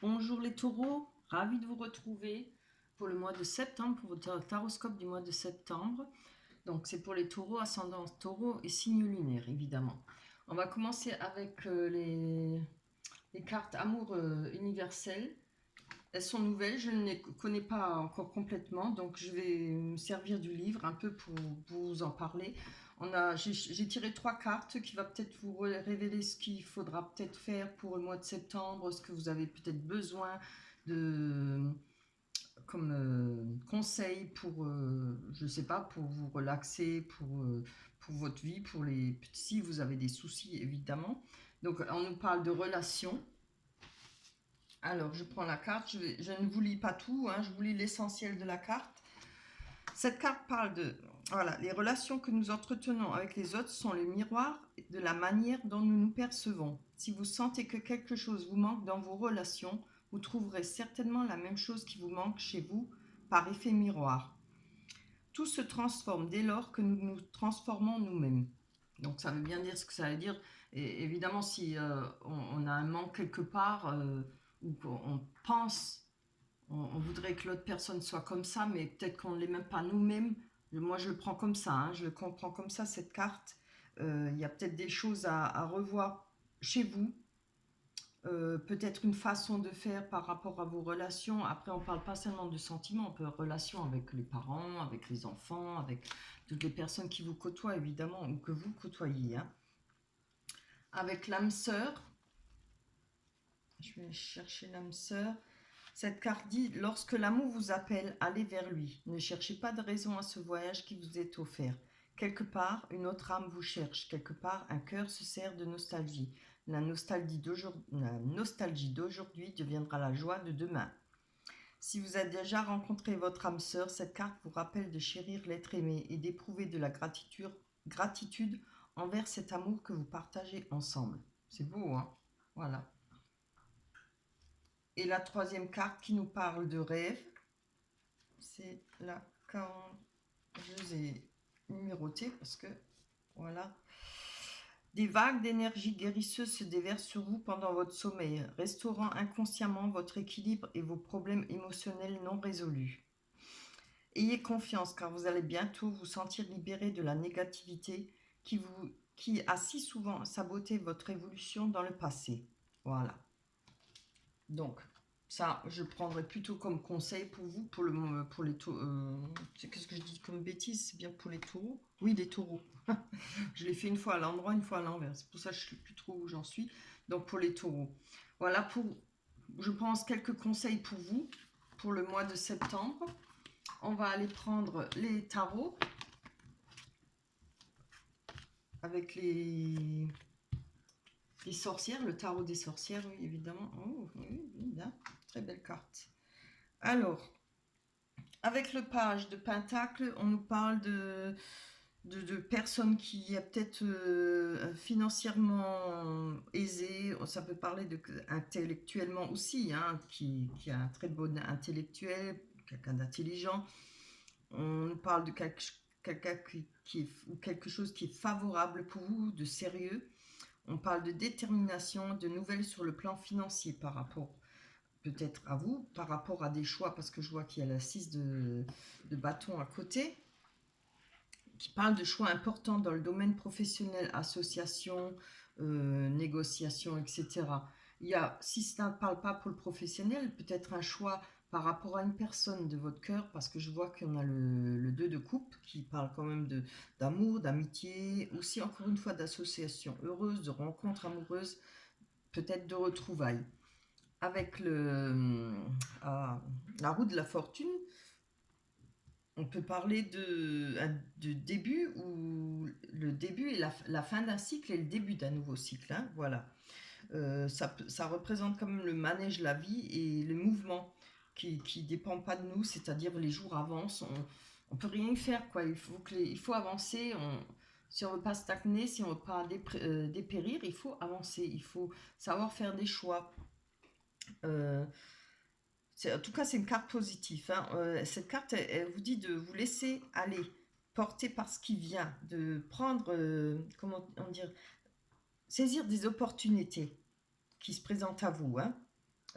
Bonjour les taureaux, ravi de vous retrouver pour le mois de septembre, pour votre taroscope du mois de septembre. Donc c'est pour les taureaux, ascendant taureau et signe lunaire évidemment. On va commencer avec les cartes amour universel. Elles sont nouvelles, je ne les connais pas encore complètement, donc je vais me servir du livre un peu pour vous en parler. J'ai tiré 3 cartes qui va peut-être vous révéler ce qu'il faudra peut-être faire pour le mois de septembre, ce que vous avez peut-être besoin de comme conseil pour, je sais pas, pour vous relaxer, pour votre vie, si vous avez des soucis évidemment. Donc on nous parle de relations. Alors, je prends la carte, je ne vous lis pas tout, hein, je vous lis l'essentiel de la carte. Cette carte parle de, voilà, les relations que nous entretenons avec les autres sont le miroir de la manière dont nous nous percevons. Si vous sentez que quelque chose vous manque dans vos relations, vous trouverez certainement la même chose qui vous manque chez vous par effet miroir. Tout se transforme dès lors que nous nous transformons nous-mêmes. Donc ça veut bien dire ce que ça veut dire. Et évidemment, si on a un manque quelque part, ou qu'on pense, on voudrait que l'autre personne soit comme ça, mais peut-être qu'on ne l'est même pas nous-mêmes. Moi, je le prends comme ça, hein, je le comprends comme ça, cette carte. Il y a peut-être des choses à revoir chez vous. Peut-être une façon de faire par rapport à vos relations. Après, on ne parle pas seulement de sentiments, on peut relations avec les parents, avec les enfants, avec toutes les personnes qui vous côtoient, évidemment, ou que vous côtoyez. Hein. Avec l'âme sœur, je vais chercher l'âme sœur. Cette carte dit, lorsque l'amour vous appelle, allez vers lui. Ne cherchez pas de raison à ce voyage qui vous est offert. Quelque part, une autre âme vous cherche. Quelque part, un cœur se sert de nostalgie. La nostalgie d'aujourd'hui deviendra la joie de demain. Si vous avez déjà rencontré votre âme sœur, cette carte vous rappelle de chérir l'être aimé et d'éprouver de la gratitude envers cet amour que vous partagez ensemble. C'est beau, hein? Voilà. Et la troisième carte qui nous parle de rêve, c'est la 40. Je les ai numérotées parce que, voilà. Des vagues d'énergie guérisseuse se déversent sur vous pendant votre sommeil, restaurant inconsciemment votre équilibre et vos problèmes émotionnels non résolus. Ayez confiance car vous allez bientôt vous sentir libéré de la négativité qui a si souvent saboté votre évolution dans le passé. Voilà. Donc, ça, je prendrais plutôt comme conseil pour vous, pour les taureaux. Qu'est-ce que je dis comme bêtise? C'est bien pour les taureaux? Oui, les taureaux. Je l'ai fait une fois à l'endroit, une fois à l'envers. C'est pour ça que je ne sais plus trop où j'en suis. Donc, pour les taureaux. Voilà pour, je pense, quelques conseils pour vous pour le mois de septembre. On va aller prendre les tarots avec les sorcières, le tarot des sorcières, oui, évidemment. Oh, oui, bien. Très belle carte. Alors, avec le page de Pentacle, on nous parle de personnes qui est peut-être financièrement aisées. Ça peut parler intellectuellement aussi, hein, qui a un très bon intellectuel, quelqu'un d'intelligent. On nous parle de quelqu'un ou quelque chose qui est favorable pour vous, de sérieux. On parle de détermination, de nouvelles sur le plan financier par rapport peut-être à vous, par rapport à des choix, parce que je vois qu'il y a la 6 de bâton à côté, qui parle de choix importants dans le domaine professionnel, association, négociation, etc. Il y a, si ça ne parle pas pour le professionnel, peut-être un choix par rapport à une personne de votre cœur, parce que je vois qu'on a le 2 de coupe qui parle quand même d'amour, d'amitié, aussi encore une fois d'association heureuse, de rencontres amoureuses, peut-être de retrouvailles. Avec la roue de la fortune, on peut parler de début ou le début et la fin d'un cycle et le début d'un nouveau cycle. Hein, voilà. Ça représente quand même le manège, la vie et le mouvement qui ne dépend pas de nous, c'est-à-dire les jours avancent, on ne peut rien y faire. Quoi. Il faut avancer. Si on ne veut pas stagner, si on ne veut pas dépérir, il faut avancer. Il faut savoir faire des choix. En tout cas, c'est une carte positive. Hein. Cette carte, elle vous dit de vous laisser aller, porter par ce qui vient, de prendre, comment dire, saisir des opportunités qui se présentent à vous. Hein.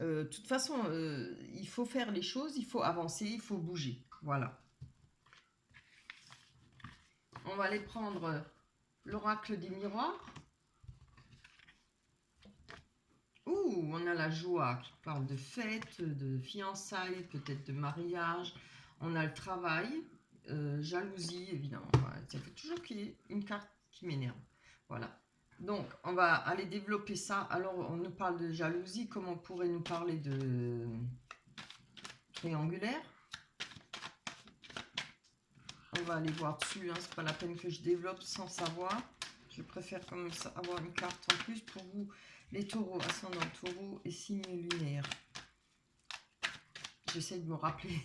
De toute façon, il faut faire les choses, il faut avancer, il faut bouger. Voilà. On va aller prendre l'oracle des miroirs. Ouh, on a la joie qui parle de fête, de fiançailles, peut-être de mariage. On a le travail, jalousie, évidemment. Voilà, ça fait toujours qu'il y ait une carte qui m'énerve. Voilà. Donc, on va aller développer ça. Alors, on nous parle de jalousie. Comme on pourrait nous parler de triangulaire? On va aller voir dessus. Hein. C'est pas la peine que je développe sans savoir. Je préfère comme ça avoir une carte en plus pour vous. Les taureaux, ascendant taureau et signe lunaire. J'essaie de me rappeler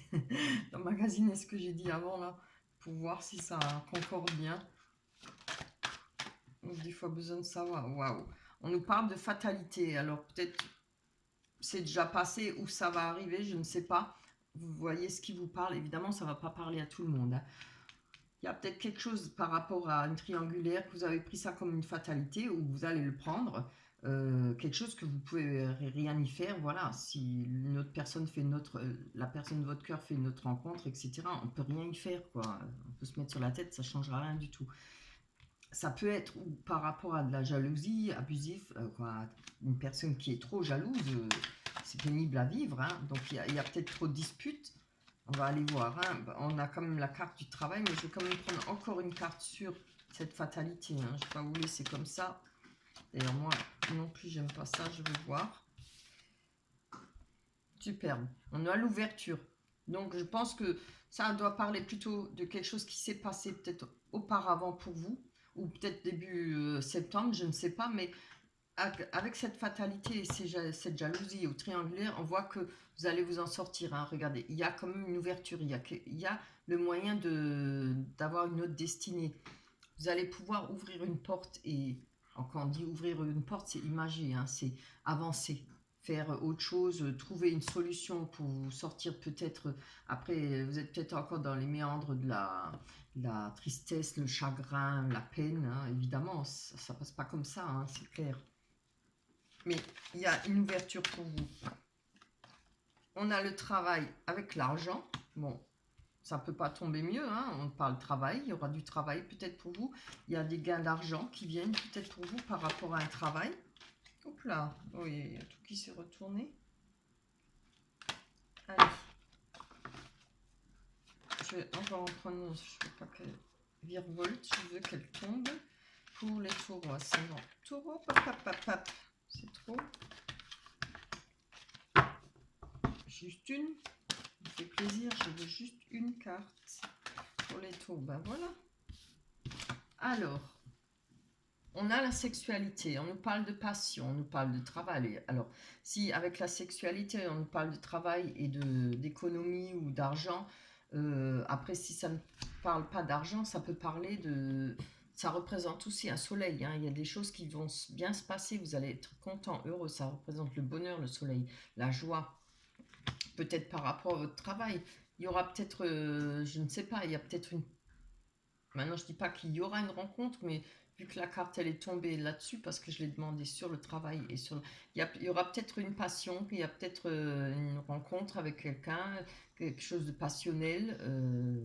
dans le magazine ce que j'ai dit avant là, pour voir si ça concorde bien. Donc, des fois besoin de savoir. Waouh. On nous parle de fatalité. Alors peut-être c'est déjà passé ou ça va arriver, je ne sais pas. Vous voyez ce qui vous parle. Évidemment, ça ne va pas parler à tout le monde. Hein. Il y a peut-être quelque chose par rapport à une triangulaire que vous avez pris ça comme une fatalité ou vous allez le prendre. Quelque chose que vous pouvez rien y faire, voilà, si une autre personne fait la personne de votre cœur fait une autre rencontre, etc., on peut rien y faire, quoi, on peut se mettre sur la tête, ça changera rien du tout. Ça peut être ou par rapport à de la jalousie, abusif, quoi, une personne qui est trop jalouse, c'est pénible à vivre, hein, donc il y a peut-être trop de disputes, on va aller voir, hein. On a quand même la carte du travail, mais je vais quand même prendre encore une carte sur cette fatalité, hein. Je ne vais pas vous laisser comme ça. D'ailleurs, moi non plus, j'aime pas ça, je vais voir. Superbe. On a l'ouverture. Donc, je pense que ça doit parler plutôt de quelque chose qui s'est passé peut-être auparavant pour vous, ou peut-être début septembre, je ne sais pas, mais avec cette fatalité et cette jalousie au triangulaire, on voit que vous allez vous en sortir. Hein. Regardez, il y a quand même une ouverture, il y a le moyen d'avoir une autre destinée. Vous allez pouvoir ouvrir une porte et quand on dit ouvrir une porte, c'est imagé, hein, c'est avancer, faire autre chose, trouver une solution pour vous sortir peut-être. Après, vous êtes peut-être encore dans les méandres de la tristesse, le chagrin, la peine. Hein, évidemment, ça passe pas comme ça, hein, c'est clair. Mais il y a une ouverture pour vous. On a le travail avec l'argent. Bon, ça ne peut pas tomber mieux, hein. On parle travail, il y aura du travail peut-être pour vous. Il y a des gains d'argent qui viennent peut-être pour vous par rapport à un travail. Hop là, oui, il y a tout qui s'est retourné. Allez. Je vais encore en prendre, je ne veux pas qu'elle virevolte, je veux qu'elle tombe. Pour les taureaux ascendant taureau, c'est trop. Juste une, ça me fait plaisir, je veux juste une carte. Pour les taureaux, ben voilà. Alors, on a la sexualité, on nous parle de passion, on nous parle de travail. Alors, si avec la sexualité, on nous parle de travail et d'économie ou d'argent, après, si ça ne parle pas d'argent, ça peut parler de... Ça représente aussi un soleil. Hein. Il y a des choses qui vont bien se passer, vous allez être content, heureux. Ça représente le bonheur, le soleil, la joie. Peut-être par rapport à votre travail. Il y aura peut-être, je ne sais pas, il y a peut-être une... Maintenant, je ne dis pas qu'il y aura une rencontre, mais vu que la carte, elle est tombée là-dessus, parce que je l'ai demandé sur le travail et sur... Il y aura peut-être une passion, il y a peut-être une rencontre avec quelqu'un, quelque chose de passionnel,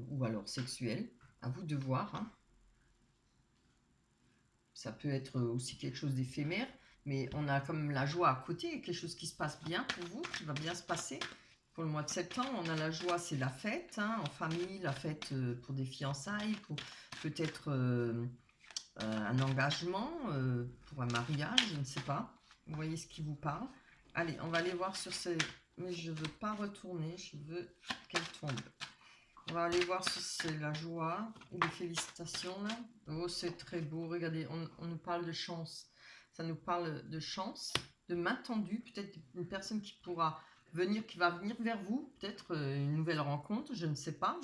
ou alors sexuel, à vous de voir. Hein. Ça peut être aussi quelque chose d'éphémère, mais on a quand même la joie à côté, quelque chose qui se passe bien pour vous, qui va bien se passer. Pour le mois de septembre, on a la joie, c'est la fête, hein, en famille, la fête pour des fiançailles, pour peut-être un engagement, pour un mariage, je ne sais pas. Vous voyez ce qui vous parle. Allez, on va aller voir sur ces... Mais je ne veux pas retourner, je veux qu'elle tombe. On va aller voir si c'est la joie ou les félicitations là. Oh, c'est très beau. Regardez, on nous parle de chance. Ça nous parle de chance, de main tendue. Peut-être une personne qui pourra venir, qui va venir vers vous. Peut-être une nouvelle rencontre, je ne sais pas.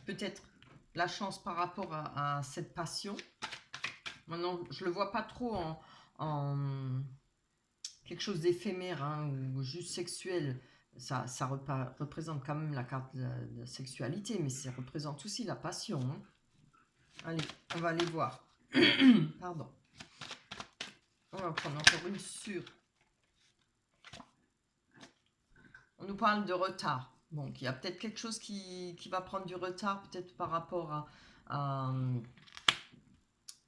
Peut-être la chance par rapport à cette passion. Maintenant, je ne le vois pas trop en quelque chose d'éphémère, hein, ou juste sexuel. Ça représente quand même la carte de la sexualité, mais ça représente aussi la passion. Hein. Allez, on va aller voir. Pardon. On va prendre encore une sur on nous parle de retard. Donc, il y a peut-être quelque chose qui va prendre du retard, peut-être par rapport à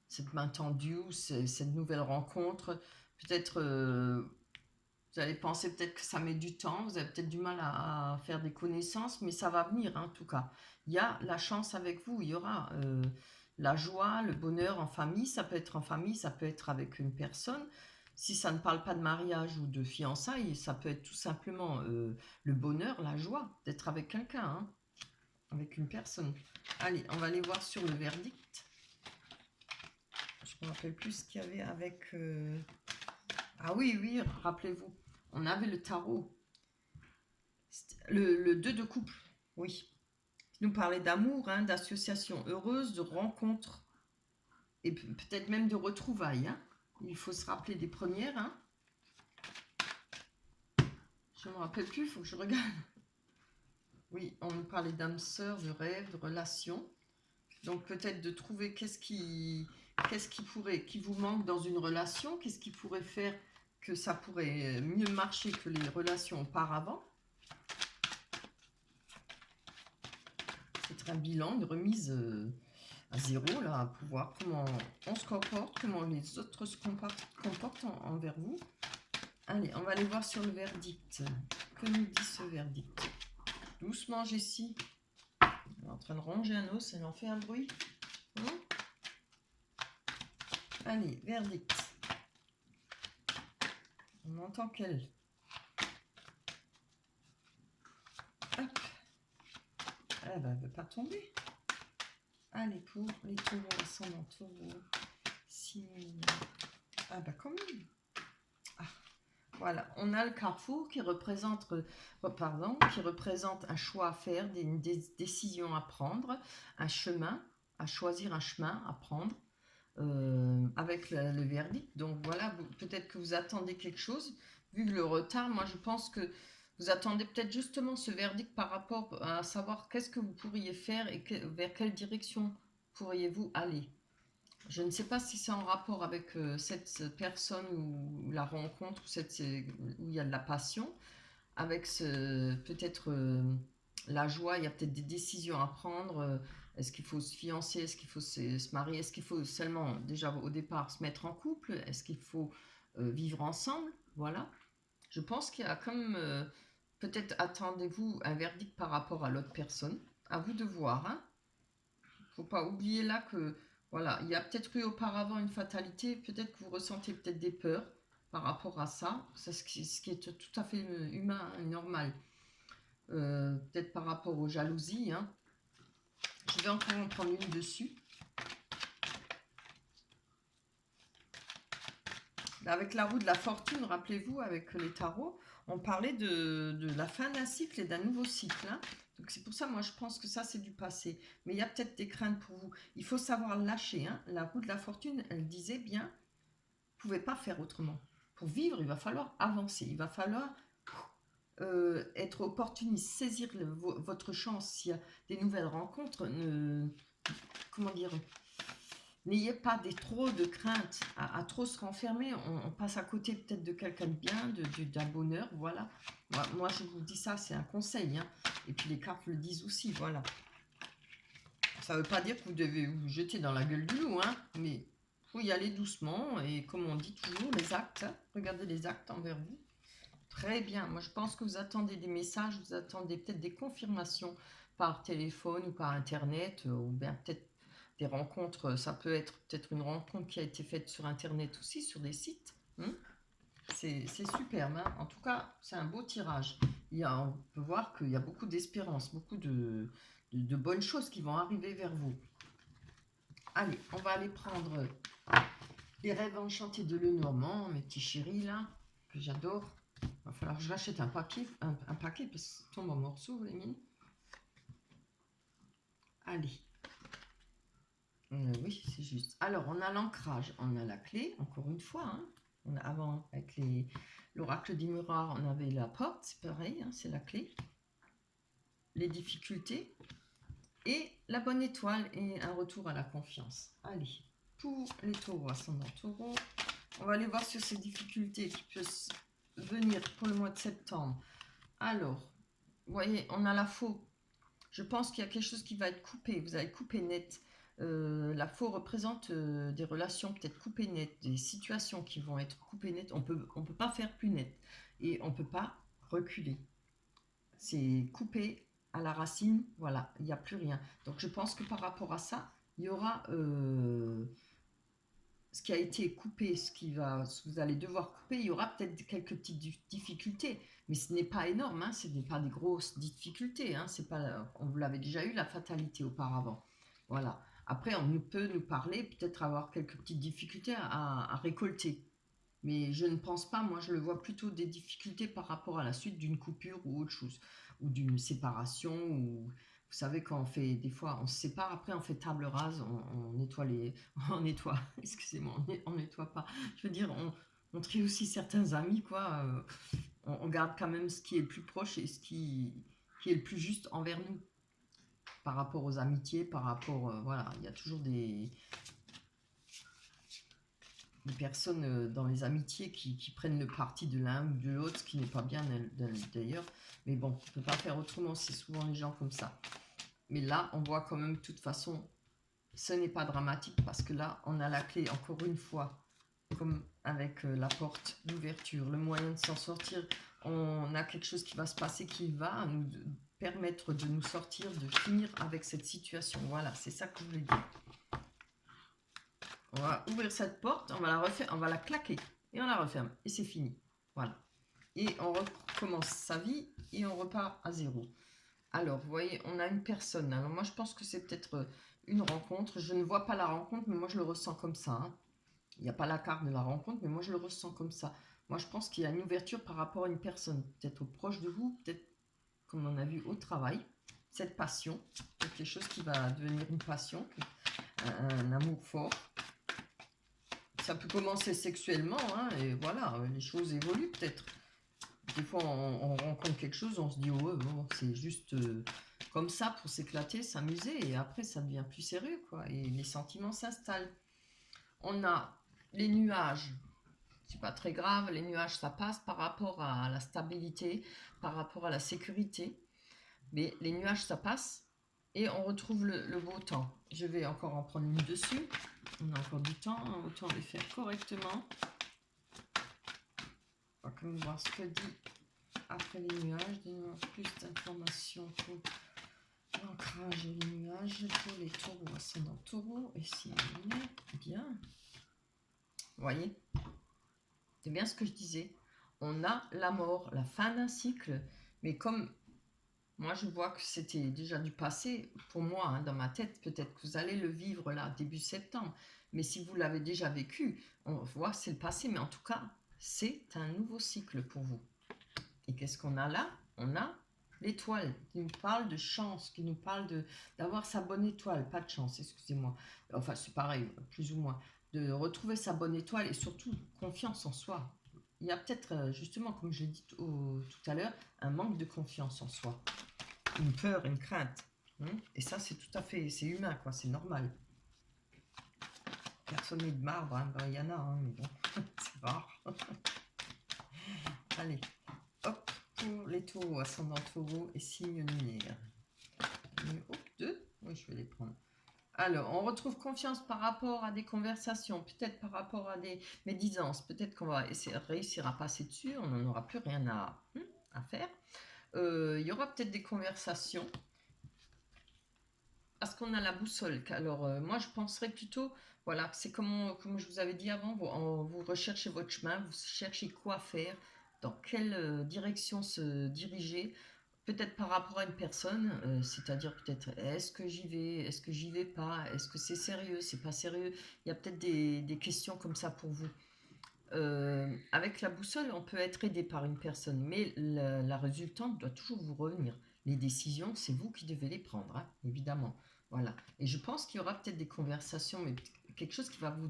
cette main tendue ou cette nouvelle rencontre. Peut-être, vous allez penser peut-être que ça met du temps, vous avez peut-être du mal à faire des connaissances, mais ça va venir, hein, en tout cas. Il y a la chance avec vous, il y aura la joie, le bonheur en famille. Ça peut être en famille, ça peut être avec une personne. Si ça ne parle pas de mariage ou de fiançailles, ça peut être tout simplement le bonheur, la joie d'être avec quelqu'un, hein, avec une personne. Allez, on va aller voir sur le verdict. Je ne me rappelle plus ce qu'il y avait avec... Ah oui, oui, rappelez-vous, on avait le tarot. Le 2 de couple, oui. Il nous parlait d'amour, hein, d'association heureuse, de rencontres, et peut-être même de retrouvailles. Hein. Il faut se rappeler des premières. Hein. Je ne me rappelle plus, il faut que je regarde. Oui, on nous parlait d'âme sœur, de rêve, de relation. Donc peut-être de trouver qu'est-ce qui vous manque dans une relation, qu'est-ce qui pourrait faire que ça pourrait mieux marcher que les relations auparavant. C'est un bilan, une remise à zéro, là, pour voir comment on se comporte, comment les autres se comportent envers vous. Allez, on va aller voir sur le verdict. Que nous dit ce verdict? Doucement, Jessie. Elle est en train de ronger un os, elle en fait un bruit. Allez, verdict. On entend qu'elle. Hop. Elle ne veut pas tomber. Allez, pour les taureaux, ascendant taureau. 6 000. Ah bah quand même. Ah. Voilà, on a le carrefour qui représente, qui représente un choix à faire, des décisions à prendre, un chemin, à choisir un chemin à prendre. Avec le verdict. Donc voilà, peut-être que vous attendez quelque chose. Vu le retard, moi je pense que vous attendez peut-être justement ce verdict par rapport à savoir qu'est-ce que vous pourriez faire et vers quelle direction pourriez-vous aller. Je ne sais pas si c'est en rapport avec cette personne ou la rencontre, où il y a de la passion, avec peut-être la joie, il y a peut-être des décisions à prendre. Est-ce qu'il faut se fiancer? Est-ce qu'il faut se marier? Est-ce qu'il faut seulement, déjà au départ, se mettre en couple? Est-ce qu'il faut vivre ensemble? Voilà. Je pense qu'il y a comme... peut-être attendez-vous un verdict par rapport à l'autre personne. À vous de voir. Hein. Faut pas oublier là que... Voilà, il y a peut-être eu auparavant une fatalité. Peut-être que vous ressentez peut-être des peurs par rapport à ça. C'est ce qui est tout à fait humain et normal. Peut-être par rapport aux jalousies. Hein. Je vais encore en prendre une dessus. Avec la roue de la fortune, rappelez-vous, avec les tarots, on parlait de la fin d'un cycle et d'un nouveau cycle. Hein. Donc c'est pour ça, moi, je pense que ça, c'est du passé. Mais il y a peut-être des craintes pour vous. Il faut savoir lâcher. Hein. La roue de la fortune, elle disait bien, vous ne pouvez pas faire autrement. Pour vivre, il va falloir avancer. Il va falloir être opportuniste, saisir votre chance. S'il y a des nouvelles rencontres, comment dire, n'ayez pas trop de crainte à trop se renfermer. On passe à côté peut-être de quelqu'un de bien, d'un bonheur, voilà. Moi, je vous dis ça, c'est un conseil. Hein. Et puis les cartes le disent aussi, voilà. Ça ne veut pas dire que vous devez vous jeter dans la gueule du loup, hein, mais il faut y aller doucement. Et comme on dit toujours, les actes, hein, regardez les actes envers vous. Très bien. Moi, je pense que vous attendez des messages, vous attendez peut-être des confirmations par téléphone ou par Internet, ou bien peut-être des rencontres. Ça peut être peut-être une rencontre qui a été faite sur Internet aussi, sur des sites. C'est superbe. Hein. En tout cas, c'est un beau tirage. On peut voir qu'il y a beaucoup d'espérance, beaucoup de bonnes choses qui vont arriver vers vous. Allez, on va aller prendre les rêves enchantés de Lenormand, mes petits chéris là, que j'adore. Il va falloir que je rachète un paquet parce que ça tombe en morceaux, les mines. Allez. Oui, c'est juste. Alors, on a l'ancrage, on a la clé, encore une fois. Hein. Avant, avec l'oracle des miroirs, on avait la porte, c'est pareil, hein, c'est la clé. Les difficultés et la bonne étoile et un retour à la confiance. Allez, pour les taureaux, ascendant taureau, on va aller voir sur ces difficultés qui peuvent venir pour le mois de septembre. Alors, vous voyez, on a la faux. Je pense qu'il y a quelque chose qui va être coupé. Vous allez couper net. La faux représente des relations peut-être coupées net, des situations qui vont être coupées net. On peut pas faire plus net et on peut pas reculer. C'est coupé à la racine. Voilà, il n'y a plus rien. Donc je pense que par rapport à ça, il y aura ce qui a été coupé, ce que vous allez devoir couper, il y aura peut-être quelques petites difficultés, mais ce n'est pas énorme, hein, ce n'est pas des grosses difficultés, hein, c'est pas, on vous l'avait déjà eu la fatalité auparavant. Voilà. Après, on peut nous parler, peut-être avoir quelques petites difficultés à récolter. Mais je ne pense pas, moi je le vois plutôt des difficultés par rapport à la suite d'une coupure ou autre chose, ou d'une séparation, ou vous savez quand on fait, des fois on se sépare, après on fait table rase, on nettoie les, on nettoie, excusez-moi, on nettoie pas, je veux dire on trie aussi certains amis quoi, on garde quand même ce qui est le plus proche et ce qui est le plus juste envers nous, par rapport aux amitiés, par rapport, voilà, il y a toujours des personnes dans les amitiés qui prennent le parti de l'un ou de l'autre, ce qui n'est pas bien d'ailleurs. Mais bon, on ne peut pas faire autrement, c'est souvent les gens comme ça. Mais là, on voit quand même, de toute façon, ce n'est pas dramatique parce que là, on a la clé, encore une fois, comme avec la porte d'ouverture, le moyen de s'en sortir. On a quelque chose qui va se passer qui va nous permettre de nous sortir, de finir avec cette situation. Voilà, c'est ça que je voulais dire. On va ouvrir cette porte, on va la refaire, on va la claquer et on la referme et c'est fini. Voilà. Et on recommence sa vie et on repart à zéro. Alors, vous voyez, on a une personne. Alors moi, je pense que c'est peut-être une rencontre. Je ne vois pas la rencontre, mais moi, je le ressens comme ça. Hein. Il n'y a pas la carte de la rencontre, mais moi, je le ressens comme ça. Moi, je pense qu'il y a une ouverture par rapport à une personne, peut-être proche de vous, peut-être comme on a vu au travail. Cette passion, quelque chose qui va devenir une passion, un amour fort. Ça peut commencer sexuellement, hein, et voilà, les choses évoluent peut-être. Des fois, on rencontre quelque chose, on se dit, oh, bon, c'est juste comme ça pour s'éclater, s'amuser, et après, ça devient plus sérieux, quoi, et les sentiments s'installent. On a les nuages, c'est pas très grave, les nuages, ça passe par rapport à la stabilité, par rapport à la sécurité, mais les nuages, ça passe, et on retrouve le beau temps. Je vais encore en prendre une dessus. On a encore du temps, hein, autant les faire correctement. On va quand même voir ce que dit après les nuages. Donne-moi plus d'informations pour l'ancrage et les nuages pour les taureaux ascendant taureau. Et si on est bien, vous voyez, c'est bien ce que je disais. On a la mort, la fin d'un cycle, mais comme moi, je vois que c'était déjà du passé. Pour moi, hein, dans ma tête, peut-être que vous allez le vivre là, début septembre. Mais si vous l'avez déjà vécu, on voit que c'est le passé. Mais en tout cas, c'est un nouveau cycle pour vous. Et qu'est-ce qu'on a là? On a l'étoile qui nous parle de chance, qui nous parle d'avoir sa bonne étoile. Pas de chance, excusez-moi. Enfin, c'est pareil, plus ou moins. De retrouver sa bonne étoile et surtout confiance en soi. Il y a peut-être, justement, comme je l'ai dit tout à l'heure, un manque de confiance en soi. Une peur, une crainte. Et ça, c'est tout à fait, c'est humain, quoi, c'est normal. Personne n'est de marbre, hein. Ben, il y en a, hein, mais bon, c'est rare. Allez, hop, pour les taureaux, ascendant taureau et signe lunaire. Numéro 2, oui, je vais les prendre. Alors, on retrouve confiance par rapport à des conversations, peut-être par rapport à des médisances, peut-être qu'on va réussir à passer dessus, on n'en aura plus rien à faire. Il y aura peut-être des conversations, parce qu'on a la boussole. Alors, moi, je penserais plutôt, voilà, c'est comme je vous avais dit avant, vous recherchez votre chemin, vous cherchez quoi faire, dans quelle direction se diriger, peut-être par rapport à une personne, c'est-à-dire peut-être est-ce que j'y vais, est-ce que j'y vais pas, est-ce que c'est sérieux, c'est pas sérieux. Il y a peut-être des questions comme ça pour vous. Avec la boussole, on peut être aidé par une personne, mais la résultante doit toujours vous revenir. Les décisions, c'est vous qui devez les prendre, hein, évidemment. Voilà. Et je pense qu'il y aura peut-être des conversations, mais quelque chose qui va vous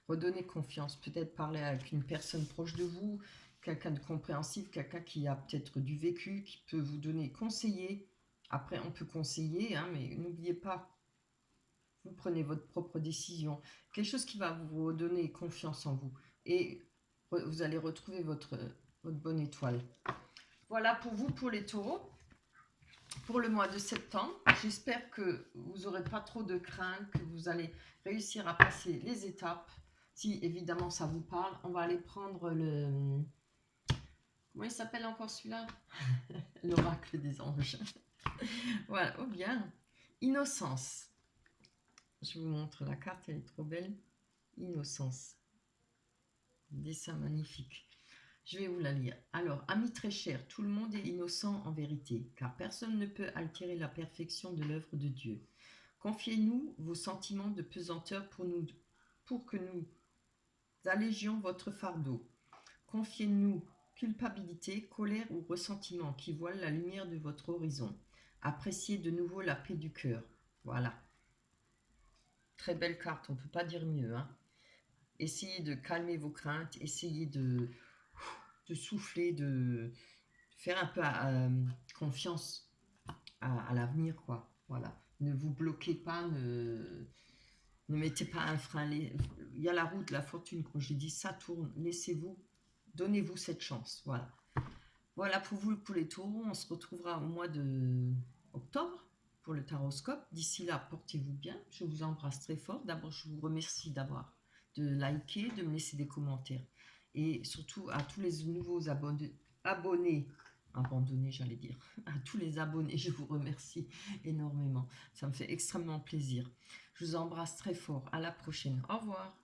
redonner confiance. Peut-être parler avec une personne proche de vous, quelqu'un de compréhensif, quelqu'un qui a peut-être du vécu, qui peut vous donner conseiller. Après, on peut conseiller, hein, mais n'oubliez pas, vous prenez votre propre décision. Quelque chose qui va vous donner confiance en vous. Et vous allez retrouver votre bonne étoile. Voilà pour vous, pour les taureaux, pour le mois de septembre. J'espère que vous n'aurez pas trop de crainte, que vous allez réussir à passer les étapes. Si évidemment ça vous parle, on va aller prendre le... Comment il s'appelle encore celui-là? L'oracle des anges. Voilà, oh bien. Innocence. Je vous montre la carte, elle est trop belle. Innocence. Dessin magnifique. Je vais vous la lire. Alors, amis très chers, tout le monde est innocent en vérité, car personne ne peut altérer la perfection de l'œuvre de Dieu. Confiez-nous vos sentiments de pesanteur pour que nous allégions votre fardeau. Confiez-nous culpabilité, colère ou ressentiment qui voilent la lumière de votre horizon. Appréciez de nouveau la paix du cœur. Voilà. Très belle carte, on ne peut pas dire mieux. Hein. Essayez de calmer vos craintes, essayez de souffler, de faire un peu confiance à l'avenir, quoi. Voilà. Ne vous bloquez pas, ne mettez pas un frein. Il y a la roue de la fortune, quand j'ai dit ça tourne, laissez-vous, donnez-vous cette chance. Voilà. Voilà pour vous, pour les taureaux. On se retrouvera au mois de octobre pour le taroscope. D'ici là, portez-vous bien. Je vous embrasse très fort. D'abord, je vous remercie de liker, de me laisser des commentaires. Et surtout à tous les nouveaux abonnés, j'allais dire, à tous les abonnés, je vous remercie énormément. Ça me fait extrêmement plaisir. Je vous embrasse très fort. À la prochaine. Au revoir.